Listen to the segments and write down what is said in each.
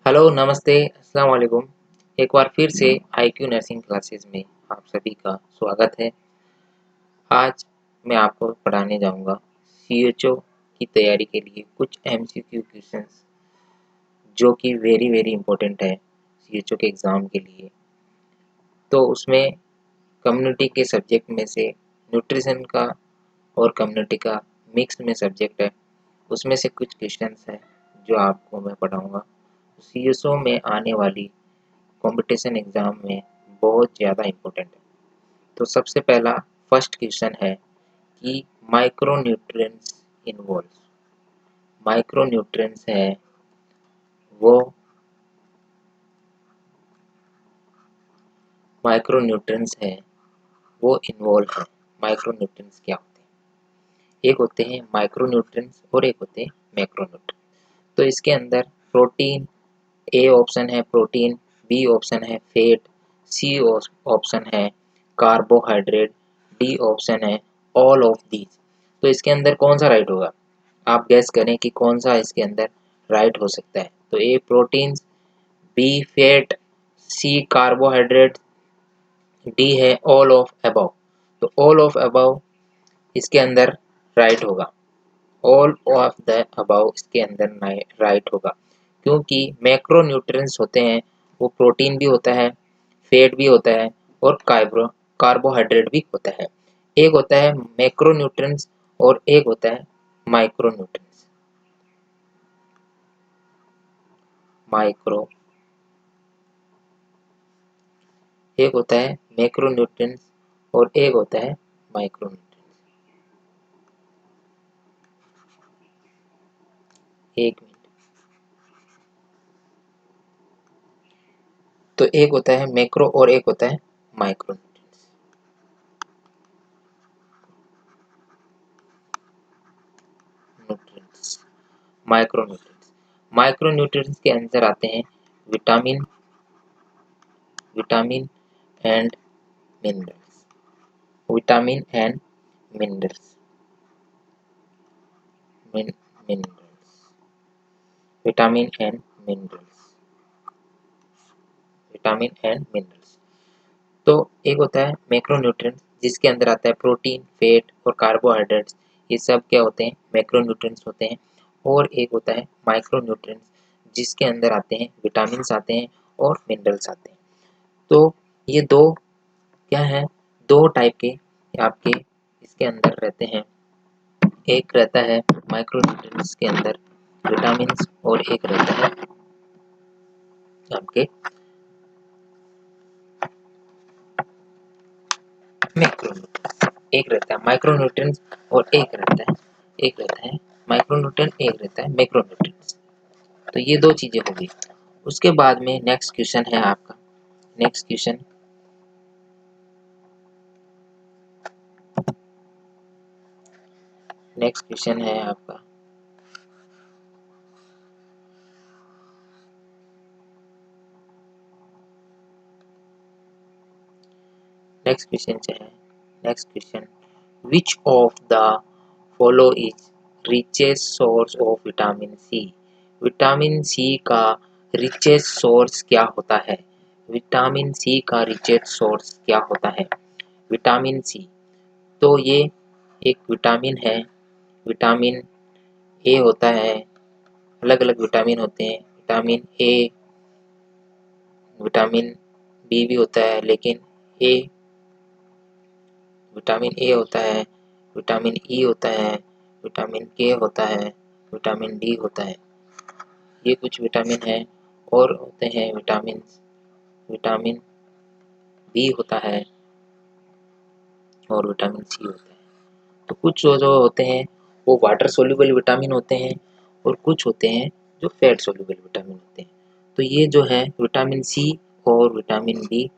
Hello, नमस्ते, अस्सलाम वालेकुम। एक बार फिर से आईक्यू नर्सिंग क्लासेस में आप सभी का स्वागत है। आज मैं आपको पढ़ाने जाऊंगा सीएचओ की तैयारी के लिए कुछ एमसीक्यू क्वेश्चंस जो कि वेरी वेरी इंपॉर्टेंट है सीएचओ के एग्ज़ाम के लिए। तो उसमें कम्युनिटी के सब्जेक्ट में से न्यूट्रिशन का और कम्युनिटी का मिक्स में सब्जेक्ट है, उसमें से कुछ क्वेश्चंस हैं जो आपको मैं पढ़ाऊंगा। सीएचओ में आने वाली कंपटीशन एग्ज़ाम में बहुत ज़्यादा इम्पोर्टेंट है। तो सबसे पहला फर्स्ट क्वेश्चन है कि माइक्रोन्यूट्रिएंट्स इन्वॉल्व। माइक्रोन्यूट्रिएंट्स है वो माइक्रोन्यूट्रिएंट्स है वो इन्वॉल्व है। माइक्रोन्यूट्रिएंट्स क्या होते हैं? एक होते हैं माइक्रोन्यूट्रिएंट्स और एक होते हैं मैक्रोन्यूट्रिएंट्स। तो इसके अंदर प्रोटीन, ए ऑप्शन है प्रोटीन, बी ऑप्शन है फैट, सी ऑप्शन है कार्बोहाइड्रेट, डी ऑप्शन है ऑल ऑफ दीज। तो इसके अंदर कौन सा राइट होगा? आप गैस करें कि कौन सा इसके अंदर राइट हो सकता है। तो A protein, B fat, C carbohydrate, D है ऑल ऑफ अबव। तो ऑल ऑफ अबव इसके अंदर राइट होगा। ऑल ऑफ द अबव इसके अंदर राइट होगा, क्योंकि मैक्रोन्यूट्रिएंट्स होते हैं वो प्रोटीन भी होता है, फैट भी होता है और कार्बोहाइड्रेट भी होता है। एक होता है मैक्रोन्यूट्रिएंट्स और एक होता है माइक्रोन्यूट्रिएंट्स। माइक्रो एक होता है मैक्रोन्यूट्रिएंट्स और एक होता है माइक्रोन्यूट्रिएंट्स। एक मिनट। तो एक होता है मैक्रो और एक होता है माइक्रोन्यूट्रिएंट्स। Nutrients, micronutrients. माइक्रोन्यूट्रिएंट्स के अंदर आते हैं vitamin, vitamin and minerals, vitamin and minerals, minerals, vitamin and minerals, vitamin and minerals. तो एक होता है मैक्रोन्यूट्रिएंट्स जिसके अंदर आता है प्रोटीन, फैट और कार्बोहाइड्रेट्स। ये सब क्या होते हैं? मैक्रोन्यूट्रिएंट्स होते हैं। और एक होता है माइक्रोन्यूट्रिएंट्स जिसके अंदर आते हैं विटामिन्स आते हैं और मिनरल्स आते हैं। तो ये दो क्या हैं? दो टाइप के आपके इसके अंदर रहते हैं। एक रहता है माइक्रोन्यूट्रिएंट्स के अंदर विटामिन्स और एक रहता है आपके मैक्रोन्यूट्रिएंट्स। एक रहता है माइक्रोन्यूट्रिएंट्स और एक रहता है माइक्रोन्यूट्रिएंट, एक रहता है मैक्रोन्यूट्रिएंट्स। तो ये दो चीजें हो गई। उसके बाद में नेक्स्ट क्वेश्चन है आपका। नेक्स्ट क्वेश्चन नेक्स्ट क्वेश्चन है आपका। नेक्स्ट क्वेश्चन है next question, which of the follow is richest source of vitamin C. Vitamin C का रिचेस्ट सोर्स क्या होता है? विटामिन सी का रिचेस्ट सोर्स क्या होता है? विटामिन सी, तो ये एक विटामिन है। विटामिन ए होता है, अलग अलग विटामिन होते हैं। विटामिन ए, विटामिन बी भी होता है, लेकिन ए विटामिन ए होता है, विटामिन ई होता है, विटामिन के होता है, विटामिन डी होता है। ये कुछ विटामिन है। और होते हैं विटामिन, विटामिन बी होता है और विटामिन सी होता है। तो कुछ जो जो होते हैं वो वाटर सोल्यूबल विटामिन होते हैं और कुछ होते हैं जो फैट सोल्यूबल विटामिन होते हैं। तो ये जो है विटामिन सी और विटामिन बी,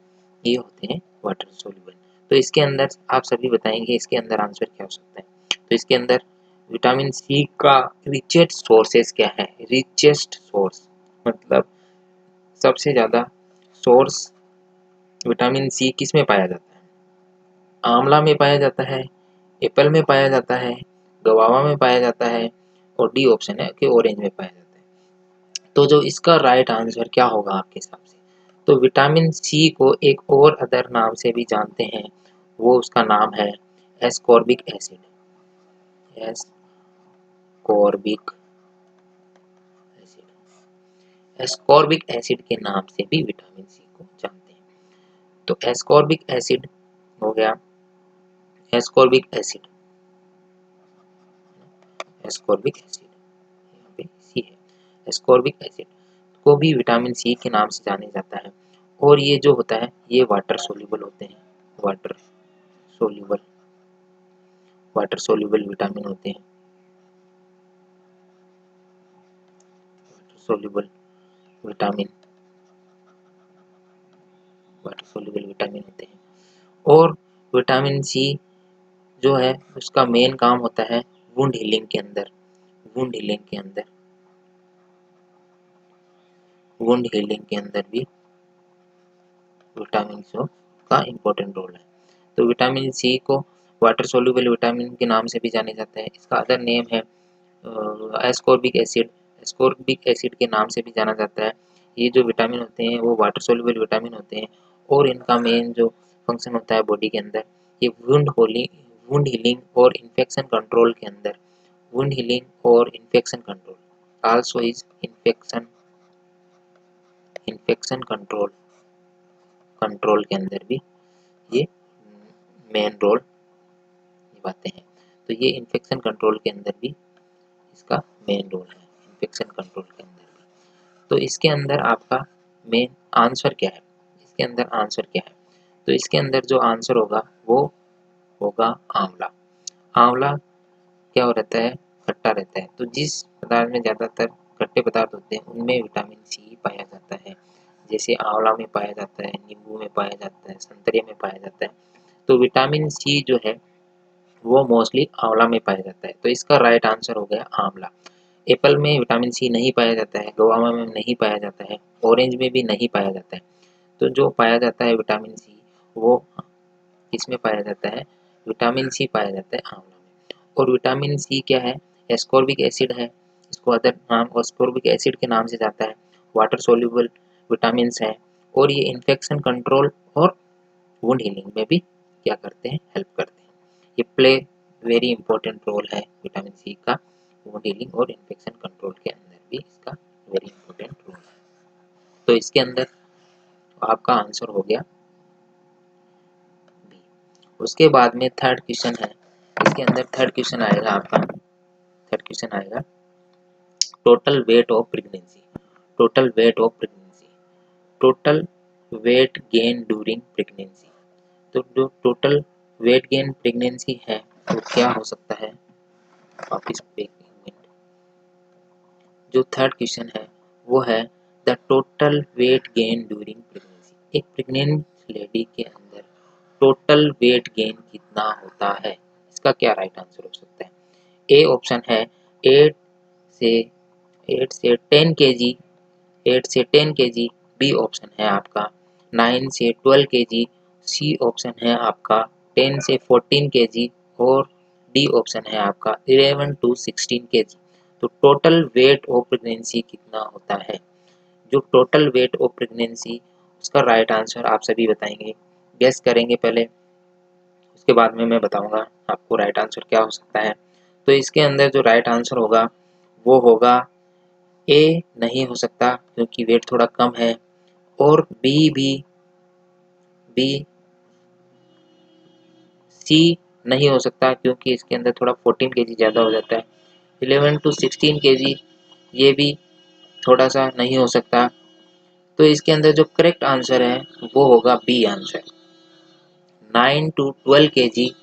ये होते हैं वाटर सोल्यूबल। तो इसके अंदर आप सभी बताएंगे इसके अंदर आंसर क्या हो सकता है। तो इसके अंदर विटामिन सी का रिचेस्ट सोर्सेस क्या है? रिचेस्ट सोर्स मतलब सबसे ज़्यादा सोर्स विटामिन सी किस में पाया जाता है? आंवला में पाया जाता है, एप्पल में पाया जाता है, गवावा में पाया जाता है और डी ऑप्शन है कि ऑरेंज में पाया जाता है। तो जो इसका राइट आंसर क्या होगा आपके हिसाब से? तो विटामिन सी को एक और अदर नाम से भी जानते हैं, वो उसका नाम है ascorbic acid. Ascorbic acid, ascorbic acid के नाम से भी विटामिन सी को जानते हैं। तो एस्कॉर्बिक एसिड हो गया, एस्कॉर्बिक एसिड, एस्कॉर्बिक एसिड यहाँ पे सी है, एस्कॉर्बिक एसिड को भी विटामिन सी के नाम से जाने जाता है। और ये जो होता है ये वाटर सोल्यूबल होते हैं, water soluble, water soluble vitamin होते हैं, water soluble vitamin, water soluble vitamin होते हैं। और विटामिन सी जो है उसका मेन काम होता है वुंड हीलिंग के अंदर, वुंड हीलिंग के अंदर, वुंड हीलिंग के अंदर भी विटामिन सी का इम्पोर्टेंट रोल है। तो विटामिन सी को वाटर सोल्यूबल विटामिन के नाम से भी जाने जाता है। इसका अदर नेम है एस्कॉर्बिक एसिड, एस्कॉर्बिक एसिड के नाम से भी जाना जाता है। ये जो विटामिन होते हैं वो वाटर सोल्यूबल विटामिन होते हैं और इनका मेन जो फंक्शन होता है बॉडी के अंदर, ये वुंड हीलिंग और इन्फेक्शन कंट्रोल के अंदर, वुंड हीलिंग और infection control, also is infection, infection control, control के अंदर भी ये मेन रोल निभाते हैं। तो ये इन्फेक्शन कंट्रोल के अंदर भी इसका मेन रोल है, इन्फेक्शन कंट्रोल के अंदर भी। तो इसके अंदर आपका मेन आंसर क्या है? इसके अंदर आंसर क्या है? तो इसके अंदर जो आंसर होगा वो होगा आंवला। आंवला क्या हो रहता है? खट्टा रहता है। तो जिस पदार्थ में ज़्यादातर खट्टे पदार्थ होते हैं उनमें विटामिन सी पाया जाता है, जैसे आंवला में पाया जाता है, नींबू में पाया जाता है, संतरे में पाया जाता है। तो विटामिन सी जो है वो मोस्टली आंवला में पाया जाता है। तो इसका राइट आंसर हो गया आंवला। एप्पल में विटामिन सी नहीं पाया जाता है, गुआवा में नहीं पाया जाता है, ऑरेंज में भी नहीं पाया जाता है। तो जो पाया जाता है विटामिन सी वो किसमें पाया जाता है? विटामिन सी पाया जाता है आंवला में। और विटामिन सी क्या है? एस्कॉर्बिक एसिड है, इसको अदर नाम एस्कॉर्बिक एसिड के नाम से जाता है। वाटर सोल्यूबल विटामिन है और ये इन्फेक्शन कंट्रोल और वुंड हीलिंग में भी क्या करते हैं? हेल्प करते हैं। ये प्ले वेरी इंपॉर्टेंट रोल है विटामिन सी का, वुंड हीलिंग और इन्फेक्शन कंट्रोल के अंदर भी इसका वेरी इंपॉर्टेंट रोल है। तो इसके अंदर आपका आंसर हो गया बी। उसके बाद में थर्ड क्वेश्चन है, इसके अंदर थर्ड क्वेश्चन आएगा आपका, थर्ड क्वेश्चन आएगा total weight of pregnancy, total weight of pregnancy, total weight gain during pregnancy. तो जो टोटल वेट गेन प्रेगनेंसी है वो क्या हो सकता है? वापिस जो थर्ड क्वेश्चन है वो है the total weight gain during pregnancy. एक प्रेग्नेंट लेडी के अंदर टोटल वेट गेन कितना होता है? इसका क्या राइट आंसर हो सकता है? ए ऑप्शन है 8 से 8 से 10 केजी, 8 से 10 केजी। बी ऑप्शन है आपका 9 से 12 केजी। सी ऑप्शन है आपका 10 से 14 केजी और डी ऑप्शन है आपका 11 टू 16 केजी। तो टोटल वेट ऑफ प्रेगनेंसी कितना होता है? जो टोटल वेट ऑफ प्रेगनेंसी, उसका राइट आंसर आप सभी बताएंगे, गेस करेंगे पहले, उसके बाद में मैं बताऊंगा आपको राइट आंसर क्या हो सकता है। तो इसके अंदर जो राइट आंसर होगा वो होगा ए नहीं हो सकता क्योंकि वेट थोड़ा कम है, और बी सी नहीं हो सकता क्योंकि इसके अंदर थोड़ा 14 केजी ज़्यादा हो जाता है। 11 टू 16 केजी ये भी थोड़ा सा नहीं हो सकता। तो इसके अंदर जो करेक्ट आंसर है वो होगा बी आंसर, 9 टू 12 केजी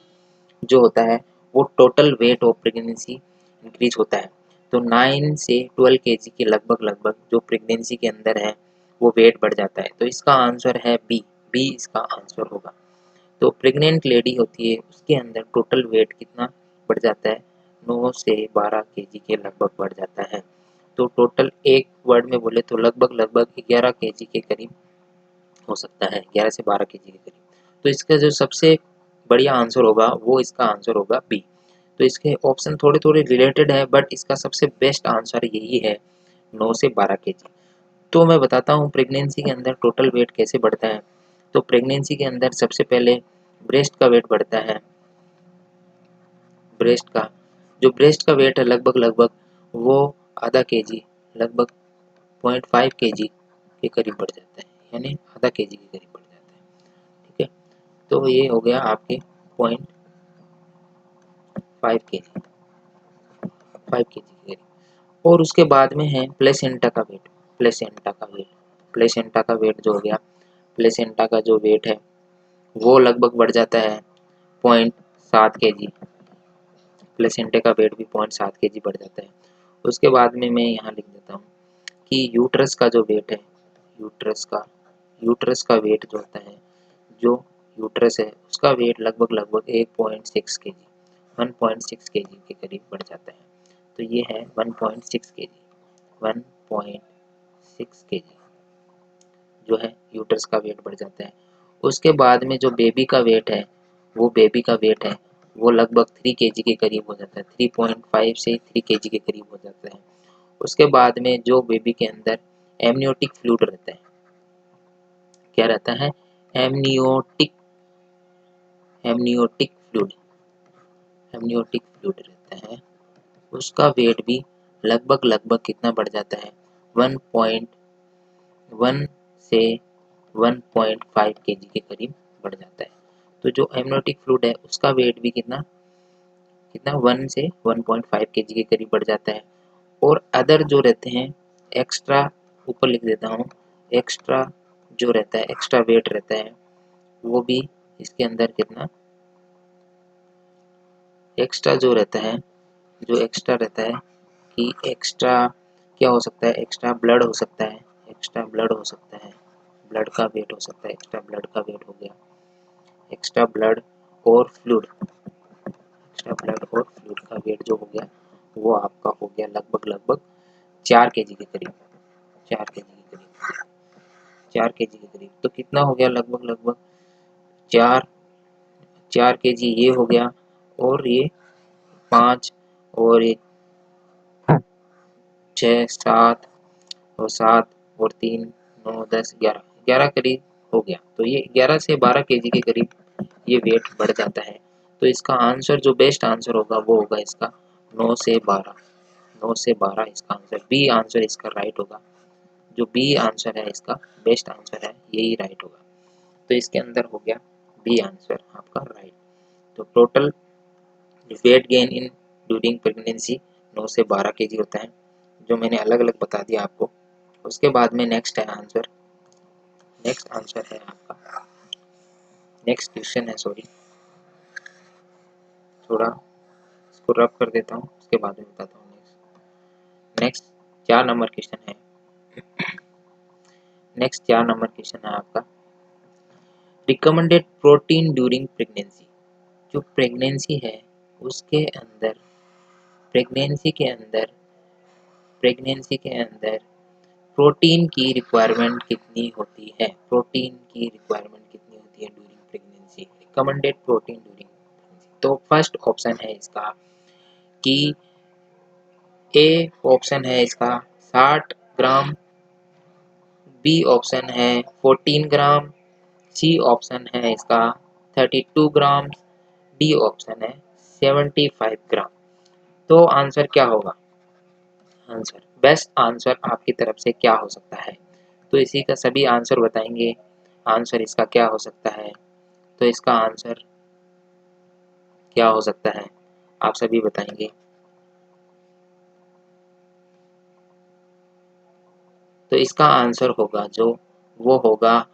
जो होता है वो total weight of pregnancy increase होता है। तो 9 से 12 केजी के लगभग लगभग जो प्रेगनेंसी के अंदर है वो वेट बढ़ जाता है। तो इसका आंसर है बी, बी इसका आंसर होगा। तो प्रेग्नेंट लेडी होती है उसके अंदर टोटल वेट कितना बढ़ जाता है? 9 से 12 केजी के लगभग बढ़ जाता है। तो टोटल एक वर्ड में बोले तो लगभग लगभग 11 केजी के करीब हो सकता है, 11 से 12 केजी के करीब। तो इसका जो सबसे बढ़िया आंसर होगा वो इसका आंसर होगा बी। तो इसके ऑप्शन थोड़े थोड़े रिलेटेड है बट इसका सबसे बेस्ट आंसर यही है 9 से 12 केजी। तो मैं बताता हूँ प्रेगनेंसी के अंदर टोटल वेट कैसे बढ़ता है। तो प्रेगनेंसी के अंदर सबसे पहले ब्रेस्ट का वेट बढ़ता है। ब्रेस्ट का वेट है लगभग वो आधा केजी, लगभग 0.5 केजी के करीब बढ़ जाता है, यानी आधा केजी के करीब बढ़ जाता है। ठीक है, तो ये हो गया आपके 0.5 केजी, 5 केजी के करीब। और उसके बाद में है प्लेसेंटा का वेट। प्लेसेंटा का वेट जो हो गया, प्लेसेंटा का जो वेट है वो लगभग बढ़ जाता है 0.7 केजी। प्लेसेंटा का वेट भी 0.7 केजी बढ़ जाता है। उसके बाद में मैं यहाँ लिख देता हूँ कि यूट्रस का जो वेट है, यूट्रस का वेट जो होता है, जो यूट्रस है उसका वेट लगभग 1.6 केजी, 1.6 केजी के करीब बढ़ जाता है। तो ये है 1.6 केजी, 1.6 केजी जो है यूट्रस का वेट बढ़ जाता है। उसके बाद में जो बेबी का वेट है, वो लगभग 3 केजी के करीब हो जाता है, 3.5 से 3 केजी के करीब हो जाता है। उसके बाद में जो बेबी के अंदर एमनियोटिक फ्लूइड रहता है, क्या रहता है, एमनियोटिक फ्लूइड रहता है, उसका वेट भी लगभग कितना बढ़ जाता है, 1.1 से 1.5 केजी के करीब बढ़ जाता है। तो जो एमनियोटिक फ्लूइड है उसका वेट भी कितना 1 से 1.5 केजी के करीब बढ़ जाता है। और अदर जो रहते हैं एक्स्ट्रा, ऊपर लिख देता हूँ, एक्स्ट्रा जो रहता है, एक्स्ट्रा वेट रहता है, वो भी इसके अंदर कितना एक्स्ट्रा जो रहता है, कि एक्स्ट्रा क्या हो सकता है, एक्स्ट्रा ब्लड हो सकता है, ब्लड का वेट हो सकता है, एक्स्ट्रा ब्लड का वेट हो गया, एक्स्ट्रा ब्लड और फ्लूइड का वेट जो हो गया वो आपका हो गया लगभग 4 केजी के करीब, 4 केजी के करीब। तो कितना हो गया, लगभग 4 केजी ये हो गया, और ये 5 और ये 6 7 और 7 और 3 9 10 11 करीब हो गया। तो ये 11 से 12 केजी के करीब ये वेट बढ़ जाता है। तो इसका आंसर जो बेस्ट आंसर होगा वो होगा इसका 9 से 12, 9 से 12 इसका आंसर, बी आंसर इसका राइट होगा। जो बी आंसर है इसका बेस्ट आंसर है, यही राइट होगा। तो इसके अंदर हो गया बी आंसर आपका राइट। तो total weight gain in during pregnancy 9 से 12 केजी होता है, जो मैंने अलग अलग बता दिया आपको। उसके बाद में नेक्स्ट आंसर है आपका, नेक्स्ट क्वेश्चन है, सॉरी थोड़ा इसको रब कर देता हूँ, उसके बाद में बताता हूँ। नेक्स्ट 4 नंबर क्वेश्चन है, आपका रिकमेंडेड प्रोटीन ड्यूरिंग प्रेगनेंसी। जो प्रेगनेंसी है उसके अंदर, प्रेगनेंसी के अंदर प्रोटीन की रिक्वायरमेंट कितनी होती है, during pregnancy, recommended protein during pregnancy. तो फर्स्ट ऑप्शन है इसका कि ए ऑप्शन है इसका 60 ग्राम, बी ऑप्शन है 14 ग्राम, सी ऑप्शन है इसका 32 ग्राम, डी ऑप्शन है 75 ग्राम। तो आंसर क्या होगा, बेस्ट आंसर आपकी तरफ से क्या हो सकता है। तो इसी का सभी आंसर बताएंगे, आंसर इसका क्या हो सकता है। तो इसका आंसर क्या हो सकता है आप सभी बताएंगे। तो इसका आंसर होगा जो वो होगा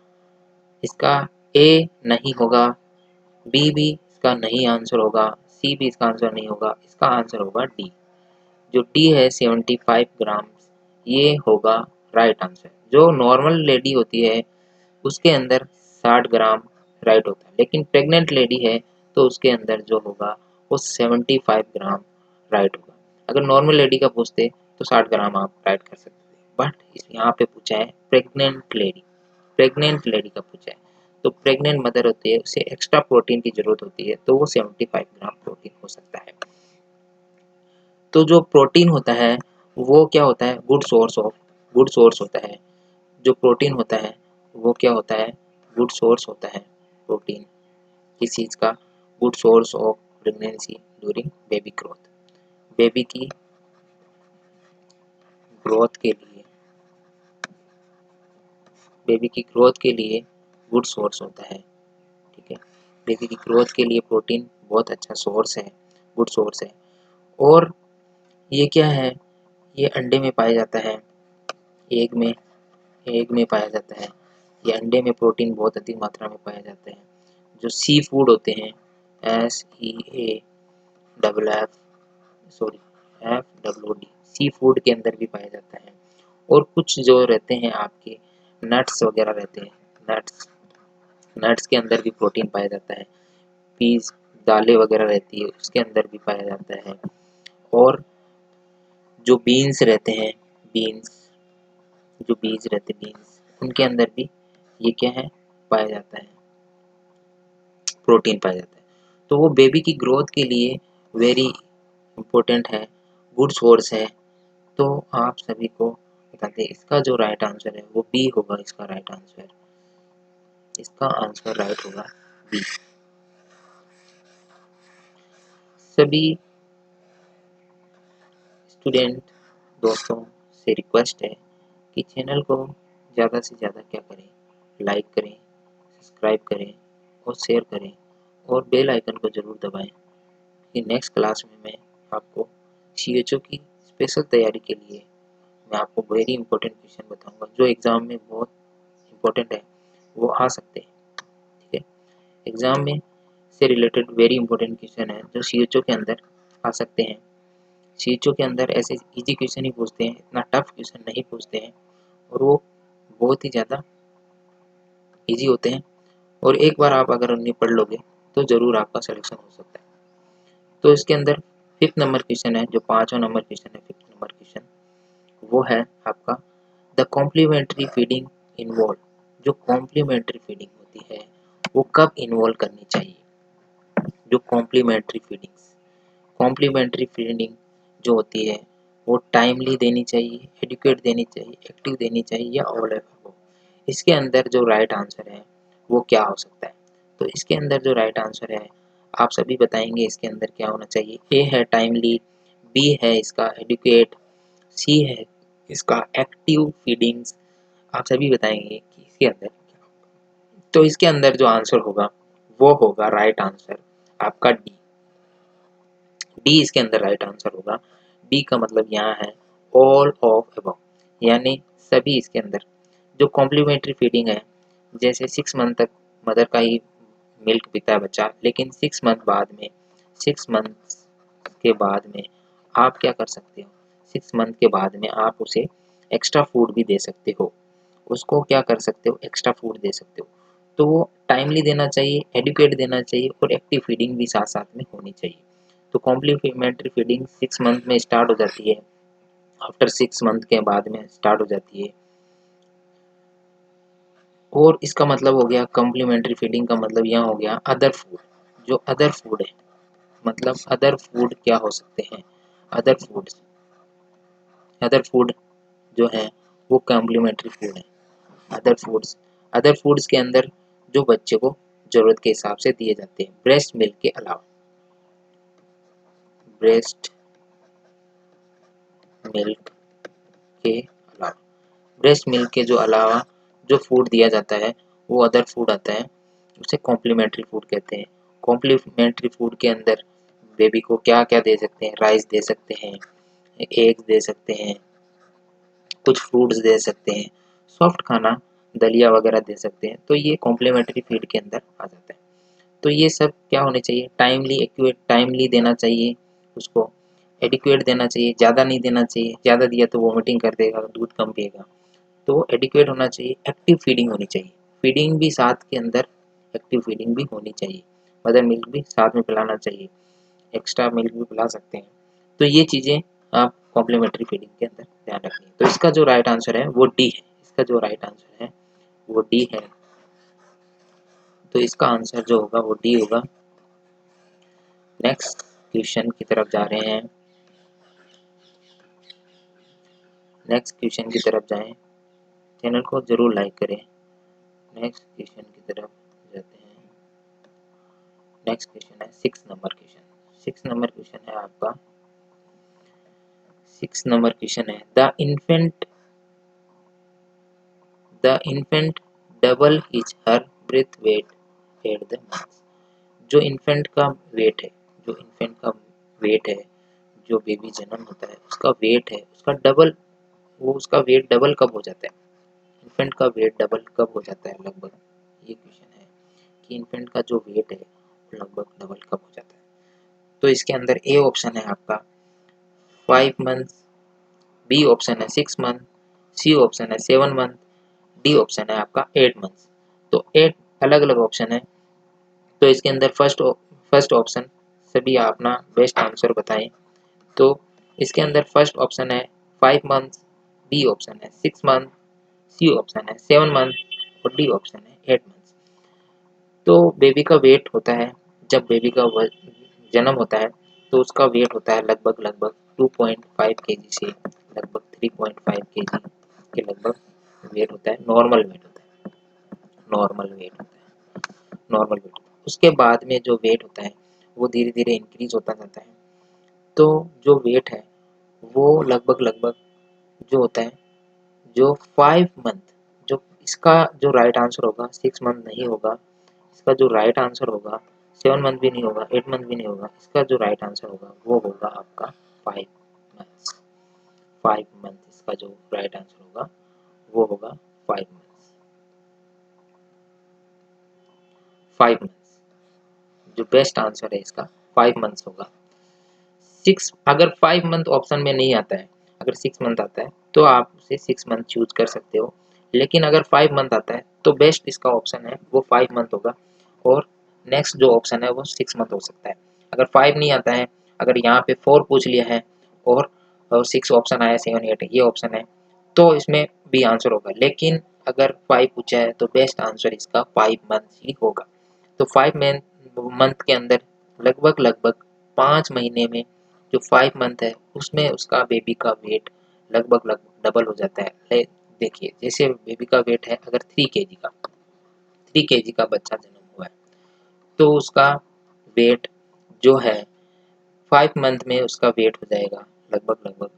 इसका ए नहीं होगा, बी भी इसका नहीं आंसर होगा, सी भी इसका आंसर नहीं होगा, इसका आंसर होगा डी। जो डी है 75 ग्राम, ये होगा राइट आंसर। जो नॉर्मल लेडी होती है उसके अंदर 60 ग्राम राइट होता है, लेकिन प्रेग्नेंट लेडी है तो उसके अंदर जो होगा वो 75 ग्राम राइट होगा। अगर नॉर्मल लेडी का पूछते तो 60 ग्राम आप राइट कर सकते थे, बट यहाँ पे पूछा है प्रेग्नेंट लेडी का पूछा है। तो प्रेग्नेंट मदर होती है, उसे एक्स्ट्रा प्रोटीन की जरूरत होती है, तो वो 75 ग्राम प्रोटीन हो सकता है। तो जो प्रोटीन होता है वो क्या होता है, गुड सोर्स होता है। जो प्रोटीन होता है वो क्या होता है, गुड सोर्स होता है। प्रोटीन किस चीज़ का, good source of pregnancy during baby growth. Baby की ग्रोथ के लिए, बेबी की ग्रोथ के लिए गुड सोर्स होता है। ठीक है, बेबी की ग्रोथ के लिए प्रोटीन बहुत अच्छा सोर्स है, गुड सोर्स है। और ये क्या है, ये अंडे में पाया जाता है, एग में पाया जाता है। ये अंडे में प्रोटीन बहुत अधिक मात्रा में पाया जाता है। जो सी फूड होते हैं, SEA sorry FWD, sea food के अंदर भी पाया जाता है। और कुछ जो रहते हैं आपके नट्स वगैरह रहते हैं, नट्स के अंदर भी प्रोटीन पाया जाता है। पीस, दालें वगैरह रहती है उसके अंदर भी पाया जाता है। और जो बीन्स रहते हैं, बीन्स जो बीज रहते हैं, बीन्स उनके अंदर भी ये क्या है, पाया जाता है, प्रोटीन पाया जाता है। तो वो बेबी की ग्रोथ के लिए वेरी इंपॉर्टेंट है, गुड सोर्स है। तो आप सभी को बताते हैं इसका जो राइट आंसर है वो बी होगा। इसका राइट आंसर, इसका आंसर राइट होगा बी। सभी स्टूडेंट दोस्तों से रिक्वेस्ट है कि चैनल को ज़्यादा से ज़्यादा क्या करें, लाइक करें, सब्सक्राइब करें और शेयर करें और बेल आइकन को ज़रूर दबाएं कि नेक्स्ट क्लास में मैं आपको CHO की स्पेशल तैयारी के लिए मैं आपको वेरी इंपॉर्टेंट क्वेश्चन बताऊंगा जो एग्ज़ाम में बहुत इंपॉर्टेंट है, वो आ सकते हैं। ठीक है, एग्ज़ाम में से रिलेटेड वेरी इंपॉर्टेंट क्वेश्चन है जो CHO के अंदर आ सकते हैं। CHO के अंदर ऐसे इजी क्वेश्चन ही पूछते हैं, इतना टफ क्वेश्चन नहीं पूछते हैं, और वो बहुत ही ज़्यादा इजी होते हैं। और एक बार आप अगर उन्हें पढ़ लोगे तो ज़रूर आपका सिलेक्शन हो सकता है। तो इसके अंदर 5th नंबर क्वेश्चन है, जो 5वां नंबर क्वेश्चन है, 5th नंबर क्वेश्चन वो है आपका, द कॉम्प्लीमेंट्री फीडिंग इन्वॉल्व। जो कॉम्प्लीमेंट्री फीडिंग होती है वो कब इन्वॉल्व करनी चाहिए। जो कॉम्प्लीमेंट्री फीडिंग जो होती है वो टाइमली देनी चाहिए, एडिक्वेट देनी चाहिए, एक्टिव देनी चाहिए, या ऑल एबव। इसके अंदर जो राइट आंसर है वो क्या हो सकता है। तो इसके अंदर जो राइट आंसर है आप सभी बताएंगे इसके अंदर क्या होना चाहिए। ए है टाइमली, बी है इसका एडुकेट, सी है इसका एक्टिव फीडिंग्स। आप सभी बताएंगे कि इसके अंदर क्या होगा। तो इसके अंदर जो आंसर होगा वो होगा राइट आंसर आपका डी। डी इसके अंदर राइट आंसर होगा। डी का मतलब यहाँ है ऑल ऑफ अबव, यानी सभी इसके अंदर। जो कॉम्प्लीमेंट्री फीडिंग है, जैसे 6 मंथ तक मदर का ही मिल्क पीता है बच्चा, लेकिन 6 मंथ के बाद में आप क्या कर सकते हो, 6 मंथ के बाद में आप उसे एक्स्ट्रा फूड भी दे सकते हो। उसको क्या कर सकते हो, एक्स्ट्रा फूड दे सकते हो। तो वो टाइमली देना चाहिए, एडुकेट देना चाहिए, और एक्टिव फीडिंग भी साथ साथ में होनी चाहिए। तो कॉम्प्लीमेंट्री फीडिंग 6 मंथ में स्टार्ट हो जाती है, आफ्टर 6 मंथ के बाद में स्टार्ट हो जाती है। और इसका मतलब हो गया, कॉम्प्लीमेंट्री फीडिंग का मतलब यहाँ हो गया अदर फूड। जो अदर फूड है, मतलब अदर फूड क्या हो सकते हैं, अदर फूड जो है वो कॉम्प्लीमेंट्री फूड है। अदर फूड्स के अंदर जो बच्चे को ज़रूरत के हिसाब से दिए जाते हैं, ब्रेस्ट मिल्क के अलावा। ब्रेस्ट मिल्क के अलावा ब्रेस्ट मिल्क के जो अलावा जो फूड दिया जाता है वो अदर फूड आता है, उसे कॉम्प्लीमेंट्री फूड कहते हैं। कॉम्प्लीमेंट्री फूड के अंदर बेबी को क्या क्या दे सकते हैं, राइस दे सकते हैं, एग्स दे सकते हैं, कुछ फ्रूट्स दे सकते हैं, सॉफ्ट खाना दलिया वगैरह दे सकते हैं। तो ये कॉम्प्लीमेंट्री फीड के अंदर आ जाता है। तो ये सब क्या होने चाहिए, टाइमली एक्यूरेट, टाइमली देना चाहिए उसको, एडिक्वेट देना चाहिए, ज़्यादा नहीं देना चाहिए, ज़्यादा दिया तो वोमिटिंग कर देगा, दूध कम पिएगा। तो एडिक्वेट होना चाहिए, एक्टिव फीडिंग होनी चाहिए, फीडिंग भी साथ के अंदर एक्टिव फीडिंग भी होनी चाहिए, मदर मिल्क भी साथ में पिलाना चाहिए, एक्स्ट्रा मिल्क भी पिला सकते हैं। तो ये चीज़ें आप कॉम्प्लीमेंट्री फीडिंग के अंदर ध्यान रखिए। तो इसका जो राइट आंसर है वो डी है, इसका जो राइट आंसर है वो डी है। तो इसका आंसर जो होगा वो डी होगा। नेक्स्ट क्वेश्चन की तरफ जा रहे हैं। नेक्स्ट क्वेश्चन की तरफ जाएं, चैनल को जरूर लाइक करें। नेक्स्ट क्वेश्चन की तरफ जाते हैं। नेक्स्ट क्वेश्चन है 6 नंबर क्वेश्चन। 6 नंबर क्वेश्चन है आपका, 6 नंबर क्वेश्चन है the infant double his her birth weight at the month. जो इन्फेंट का वेट है, जो इन्फेंट का वेट है, जो बेबी जन्म होता है उसका वेट है, उसका डबल, वो उसका वेट डबल कब हो जाता है? इन्फेंट का वेट डबल कब हो जाता है लगभग, ये क्वेश्चन है कि इन्फेंट का जो वेट है वो लगभग डबल कब हो जाता है। तो इसके अंदर ए ऑप्शन है आपका 5 मंथ, बी ऑप्शन है 6 मंथ, सी ऑप्शन है 7 मंथ, डी ऑप्शन है आपका 8 मंथ। तो 8 अलग अलग ऑप्शन है। तो इसके अंदर फर्स्ट ऑप्शन सभी अपना बेस्ट आंसर बताएं। तो इसके अंदर फर्स्ट ऑप्शन है 5 मंथ, बी ऑप्शन है 6 मंथ, सी ऑप्शन है 7 मंथ और डी ऑप्शन है 8 मंथ। तो बेबी का वेट होता है, जब बेबी का जन्म होता है तो उसका वेट होता है लगभग 2.5 केजी से लगभग 3.5 केजी के लगभग वेट होता है, नॉर्मल वेट होता है, नॉर्मल वेट होता है, नॉर्मल वेट। उसके बाद में जो वेट होता है वो धीरे धीरे इंक्रीज होता जाता है। तो जो वेट है वो लगभग जो होता है, जो 5 मंथ, जो इसका जो राइट आंसर होगा 6 मंथ नहीं होगा, इसका जो राइट आंसर होगा 7 मंथ भी नहीं होगा, 8 मंथ भी नहीं होगा, इसका जो राइट आंसर होगा वो होगा आपका 5 मंथ्स। 5 मंथ इसका जो राइट आंसर होगा वो होगा 5 मंथ्स। 5 मंथ्स जो बेस्ट आंसर है इसका 5 मंथ्स होगा। 6 अगर 5 मंथ ऑप्शन में नहीं आता है, अगर 6 मंथ आता है तो आप उसे 6 मंथ चूज कर सकते हो, लेकिन अगर 5 मंथ आता है तो बेस्ट इसका ऑप्शन है वो 5 मंथ होगा और नेक्स्ट जो ऑप्शन है वो 6 मंथ हो सकता है। अगर 5 नहीं आता है, अगर यहाँ पे 4 पूछ लिया है और 6 ऑप्शन आया, 7 8 ये ऑप्शन है, तो इसमें भी आंसर होगा। लेकिन अगर 5 पूछा है तो बेस्ट आंसर इसका 5 मंथ ही होगा। तो 5 मंथ के अंदर लगभग 5 महीने में जो 5 मंथ है उसमें उसका बेबी का वेट लगभग डबल हो जाता है। देखिए जैसे बेबी का वेट है अगर 3 केजी का, 3 केजी का बच्चा जन्म हुआ है तो उसका वेट जो है 5 मंथ में उसका वेट हो जाएगा लगभग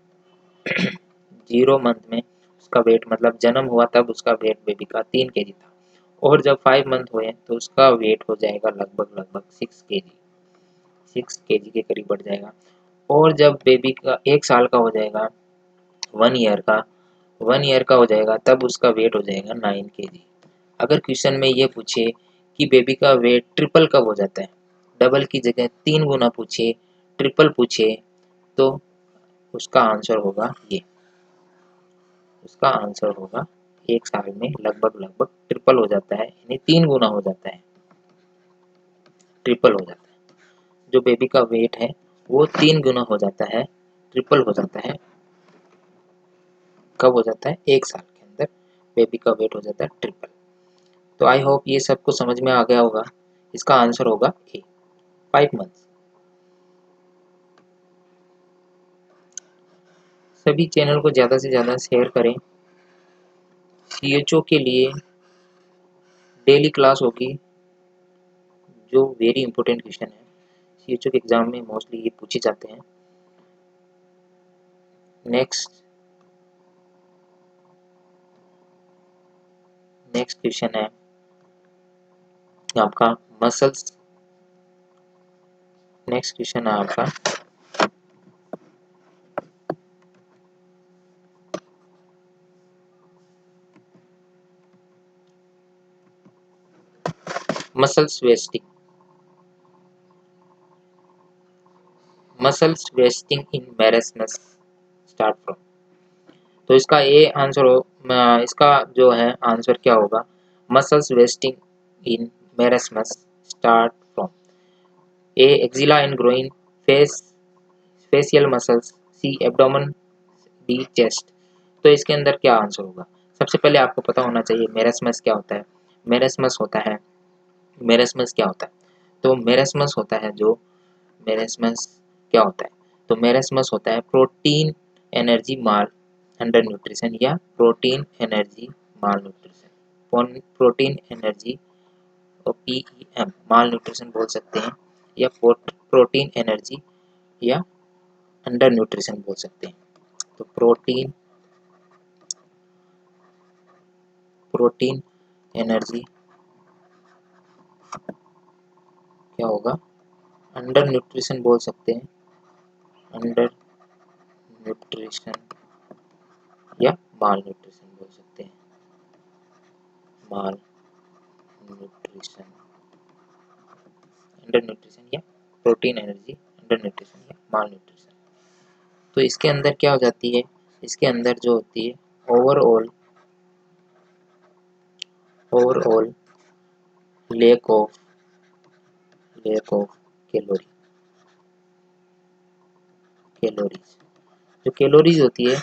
0 मंथ में उसका वेट, मतलब जन्म हुआ तब उसका वेट बेबी का 3 केजी था और जब 5 मंथ हुए तो उसका वेट हो जाएगा लगभग 6 केजी, 6 केजी के करीब बढ़ जाएगा। और जब बेबी का 1 साल का हो जाएगा, 1 ईयर का हो जाएगा तब उसका वेट हो जाएगा 9 केजी। अगर क्वेश्चन में ये पूछे कि बेबी का वेट ट्रिपल कब हो जाता है, डबल की जगह 3 गुना पूछे, ट्रिपल पूछे, तो उसका आंसर होगा ये, उसका आंसर होगा 1 साल में लगभग ट्रिपल हो जाता है, यानी 3 गुना हो जाता है, ट्रिपल हो जाता है। जो बेबी का वेट है वो 3 गुना हो जाता है, ट्रिपल हो जाता है। कब हो जाता है? 1 साल के अंदर बेबी का वेट हो जाता है ट्रिपल। तो आई होप ये सबको समझ में आ गया होगा। इसका आंसर होगा ए, 5 मंथ्स। सभी चैनल को ज़्यादा से ज़्यादा शेयर करें। सीएचओ के लिए डेली क्लास होगी जो वेरी इंपॉर्टेंट क्वेश्चन है, सीएचओ के एग्जाम में मोस्टली ये पूछे जाते हैं। नेक्स्ट क्वेश्चन है आपका मसल्स। नेक्स्ट क्वेश्चन है आपका muscles wasting in marasmus start from. तो इसका ए आंसर हो, इसका जो है आंसर क्या होगा? Muscles wasting in marasmus start from A axilla and groin, facial muscles, C abdomen, D chest. तो इसके अंदर क्या आंसर होगा? सबसे पहले आपको पता होना चाहिए मेरस्मस क्या होता है। मेरस्मस होता है, मेरस्मस क्या होता है? तो मेरस्मस होता है जो मेरस्मस क्या होता है? तो मेरस्मस होता है प्रोटीन एनर्जी माल अंडर न्यूट्रिशन या प्रोटीन एनर्जी माल न्यूट्रिशन। प्रोटीन एनर्जी और PEM माल न्यूट्रिशन बोल सकते हैं, या प्रोटीन एनर्जी या अंडर न्यूट्रिशन बोल सकते हैं। तो प्रोटीन एनर्जी क्या होगा, अंडर न्यूट्रिशन बोल सकते हैं, अंडर न्यूट्रिशन या माल न्यूट्रिशन बोल सकते हैं, माल न्यूट्रिशन, अंडर न्यूट्रिशन या प्रोटीन एनर्जी, अंडर न्यूट्रिशन या माल न्यूट्रिशन। तो इसके अंदर क्या हो जाती है, इसके अंदर जो होती है ओवरऑल लेक ऑफ कैलोरीज, जो कैलोरीज होती है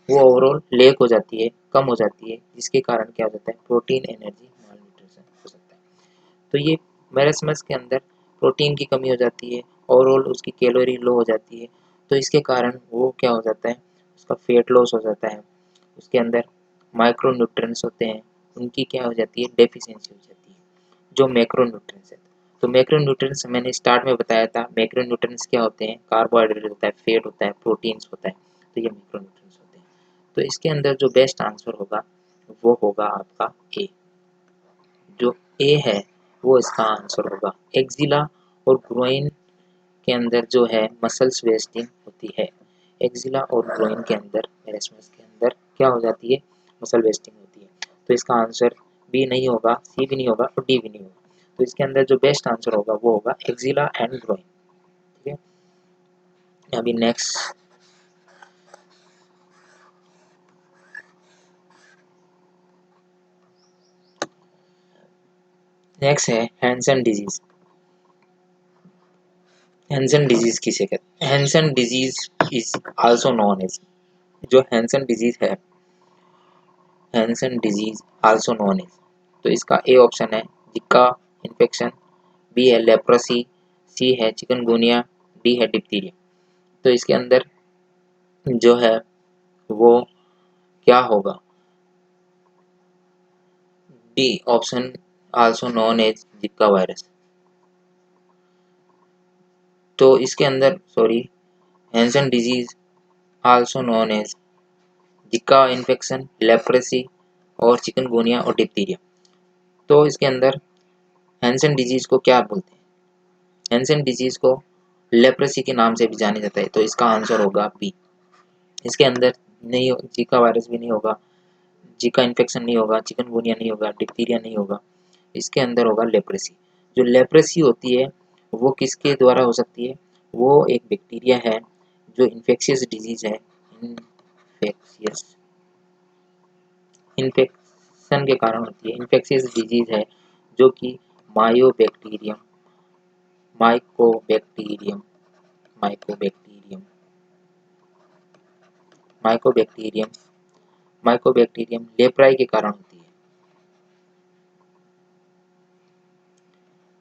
वो ओवरऑल लेक हो जाती है, कम हो जाती है, जिसके कारण क्या हो जाता है, प्रोटीन एनर्जी माल न्यूट्रिशन हो सकता है। तो ये मैरास्मस के अंदर प्रोटीन की कमी हो जाती है, ओवरऑल उसकी कैलोरी लो हो जाती है, तो इसके कारण वो क्या हो जाता है, उसका फेट लॉस हो जाता है, उसके अंदर माइक्रो न्यूट्रिएंट्स होते हैं, उनकी क्या हो जाती है, डेफिशिएंसी हो जाती है, जो मैक्रो न्यूट्रिएंट्स है। तो मैक्रो न्यूट्रिएंट्स मैंने स्टार्ट में बताया था, मैक्रो न्यूट्रिएंट्स क्या होते हैं, कार्बोहाइड्रेट होता है, फैट होता है, प्रोटीन्स होता है, तो ये मैक्रो न्यूट्रिएंट्स होते हैं। तो इसके अंदर जो बेस्ट आंसर होगा वो होगा आपका ए, जो ए है वो इसका आंसर होगा। एक्जिला और ग्रोइन के अंदर जो है मसल्स वेस्टिंग होती है, एक्जिला और ग्रोइन के अंदर मैरास्मस के अंदर क्या हो जाती है, मसल वेस्टिंग होती है। तो इसका आंसर बी नहीं होगा, सी भी नहीं होगा और डी भी नहीं होगा। तो इसके अंदर जो बेस्ट आंसर होगा वो होगा एक्जिला एंड ग्रोइन। ठीक है, अभी नेक्स्ट है हैंसन डिजीज। हैंसन डिजीज किसे कहते हैं, Hansen disease is also known as, जो हैंसन डिजीज है, Hansen disease also known as, तो इसका ए ऑप्शन है जिका इन्फेक्शन, बी है लेप्रोसी, सी है चिकनगुनिया, डी है डिप्थीरिया। तो इसके अंदर जो है वो क्या होगा, D option also known as Zika virus. तो इसके अंदर sorry, Hansen disease also known as Zika infection, leprosy और चिकनगुनिया और डिप्थीरिया। तो इसके अंदर हैंसन डिजीज को क्या बोलते हैं, हैंसन डिजीज को लेप्रोसी के नाम से भी जाना जाता है, तो इसका आंसर होगा बी। इसके अंदर नहीं, जीका वायरस भी नहीं होगा, जीका इन्फेक्शन नहीं होगा, चिकनगुनिया नहीं होगा, डिप्थीरिया नहीं होगा, इसके अंदर होगा लेप्रोसी। जो लेप्रोसी होती है वो किसके द्वारा हो सकती है, वो एक बैक्टीरिया है जो इन्फेक्शियस डिजीज है, इन्फेक्शन के कारण होती है, इन्फेक्शियस डिजीज है जो कि Mycobacterium Mycobacterium Mycobacterium Mycobacterium Mycobacterium leprae के कारण होती है।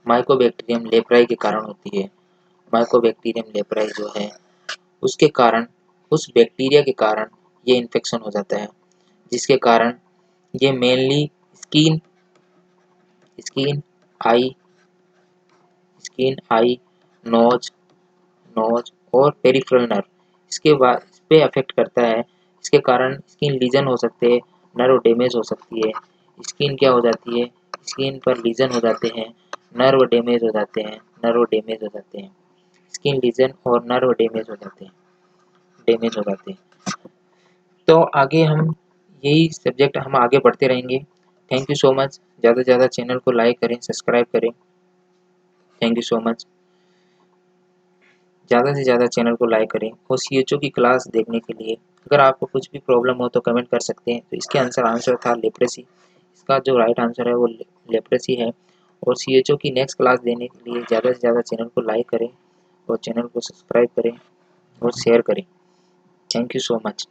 माइकोबैक्टीरियम लेप्राई के कारण होती है। माइकोबैक्टीरियम लेप्राई जो है उसके कारण, उस बैक्टीरिया के कारण ये इन्फेक्शन हो जाता है, जिसके कारण ये मेनली स्किन स्किन आई स्किन आई नोज नोज और पेरिफेरल नर्व, इसके बाद इस पे अफेक्ट करता है। इसके कारण स्किन लीजन हो सकते हैं, नर्व डैमेज हो सकती है, स्किन क्या हो जाती है, स्किन पर लीजन हो जाते हैं, नर्व डैमेज हो जाते हैं, नर्व डैमेज हो जाते हैं, स्किन लीजन और नर्व डैमेज हो जाते हैं, डैमेज हो जाते हैं। तो आगे हम यही सब्जेक्ट हम आगे बढ़ते रहेंगे। Thank you so much. ज़्यादा से ज़्यादा चैनल को लाइक करें, सब्सक्राइब करें। Thank you so much. ज़्यादा से ज़्यादा चैनल को लाइक करें और CHO की क्लास देखने के लिए अगर आपको कुछ भी प्रॉब्लम हो तो कमेंट कर सकते हैं। तो इसके आंसर था लेप्रोसी, इसका जो राइट आंसर है वो लेप्रोसी है। और CHO की नेक्स्ट क्लास देने के लिए ज़्यादा से ज़्यादा चैनल को लाइक करें और चैनल को सब्सक्राइब करें और शेयर करें। Thank you so much.